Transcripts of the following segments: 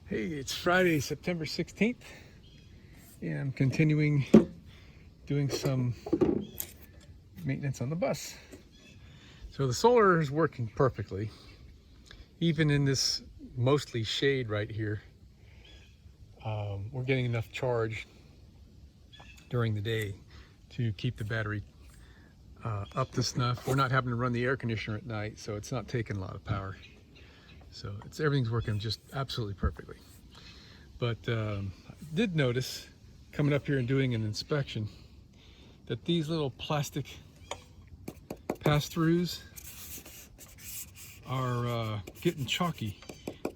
Hey, it's Friday, September 16th, and I'm continuing doing some maintenance on the bus. So the solar is working perfectly, even in this mostly shade right here. We're getting enough charge during the day to keep the battery up to snuff. We're not having to run the air conditioner at night, so it's not taking a lot of power. So everything's working just absolutely perfectly. But I did notice coming up here and doing an inspection that these little plastic pass-throughs are getting chalky.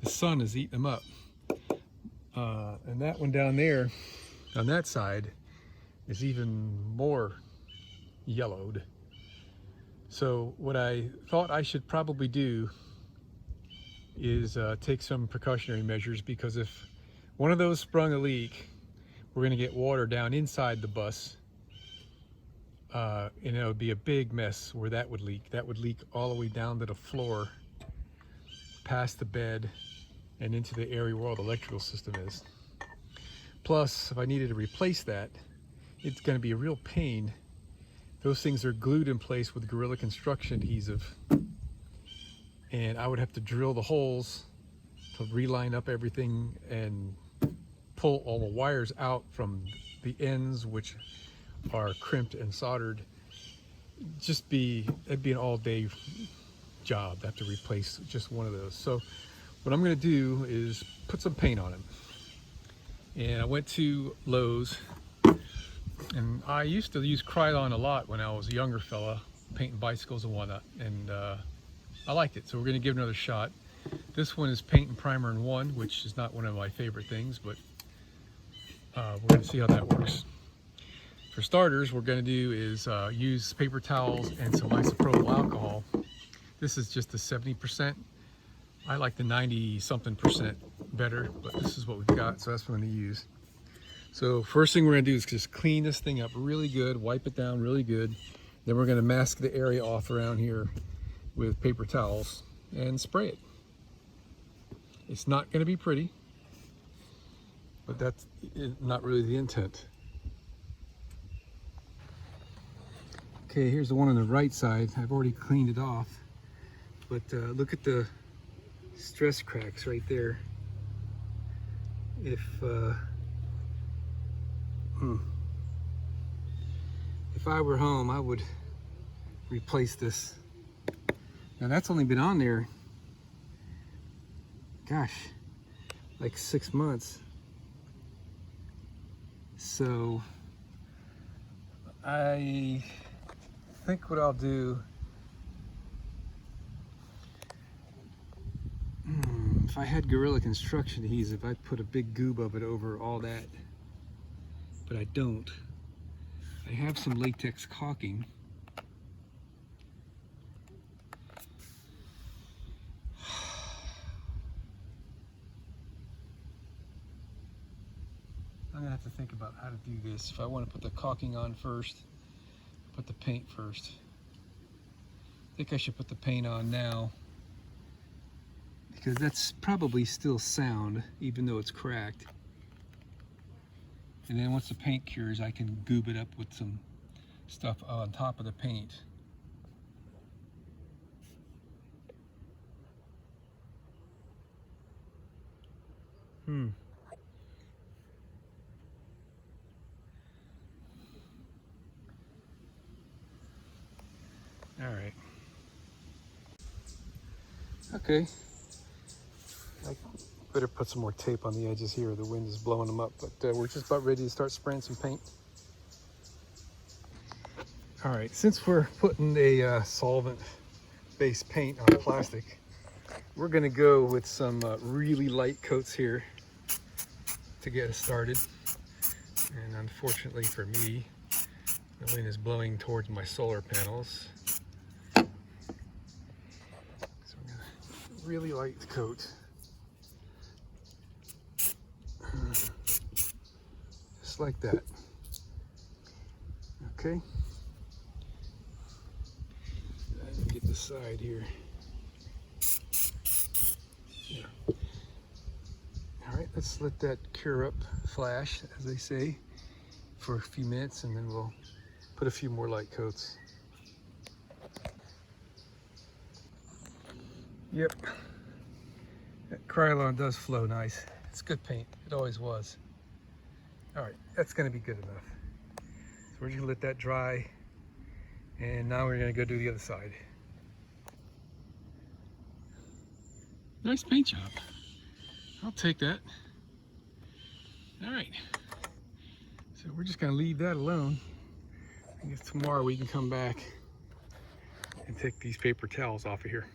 The sun is eating them up. And that one down there on that side is even more yellowed. So what I thought I should probably do is take some precautionary measures, because if one of those sprung a leak, we're going to get water down inside the bus, and it would be a big mess where that would leak. That would leak all the way down to the floor, past the bed, and into the area where all the electrical system is. Plus, if I needed to replace that, it's going to be a real pain. Those things are glued in place with Gorilla Construction adhesive, and I would have to drill the holes to reline up everything and pull all the wires out from the ends, which are crimped and soldered. It'd be an all-day job. I have to replace just one of those. So what I'm going to do is put some paint on it. And I went to Lowe's, and I used to use Krylon a lot when I was a younger fella, painting bicycles and whatnot, and I liked it. So we're going to give it another shot. This one is paint and primer in one, which is not one of my favorite things, but we're going to see how that works. For starters, what we're going to do is use paper towels and some isopropyl alcohol. This is just the 70%. I like the 90-something% better, but this is what we've got, so that's what I'm going to use. So first thing we're going to do is just clean this thing up really good, wipe it down really good. Then we're going to mask the area off around here with paper towels and spray it. It's not going to be pretty, but that's not really the intent. Okay, here's the one on the right side. I've already cleaned it off, but look at the stress cracks right there. If I were home, I would replace this. Now that's only been on there, gosh, like 6 months. So I think what I'll do, if I had Gorilla Construction adhesive, I'd put a big goob of it over all that, but I don't. I have some latex caulking. I'm gonna have to think about how to do this. If I want to put the caulking on first, put the paint first. I think I should put the paint on now, because that's probably still sound, even though it's cracked. And then once the paint cures, I can goob it up with some stuff on top of the paint. All right. Okay. I better put some more tape on the edges here. The wind is blowing them up, but we're just about ready to start spraying some paint. All right, since we're putting a solvent-based paint on plastic, we're gonna go with some really light coats here to get us started. And unfortunately for me, the wind is blowing towards my solar panels. So I'm gonna really light coat. Just like that. Okay. Get the side here. Yeah. All right, let's let that cure up, flash, as they say, for a few minutes, and then we'll put a few more light coats. Yep, that Krylon does flow nice. It's good paint, it always was. All right, that's gonna be good enough. So we're just gonna let that dry, and now we're gonna go do the other side. Nice paint job. I'll take that. All right, so we're just gonna leave that alone. I guess tomorrow we can come back and take these paper towels off of here.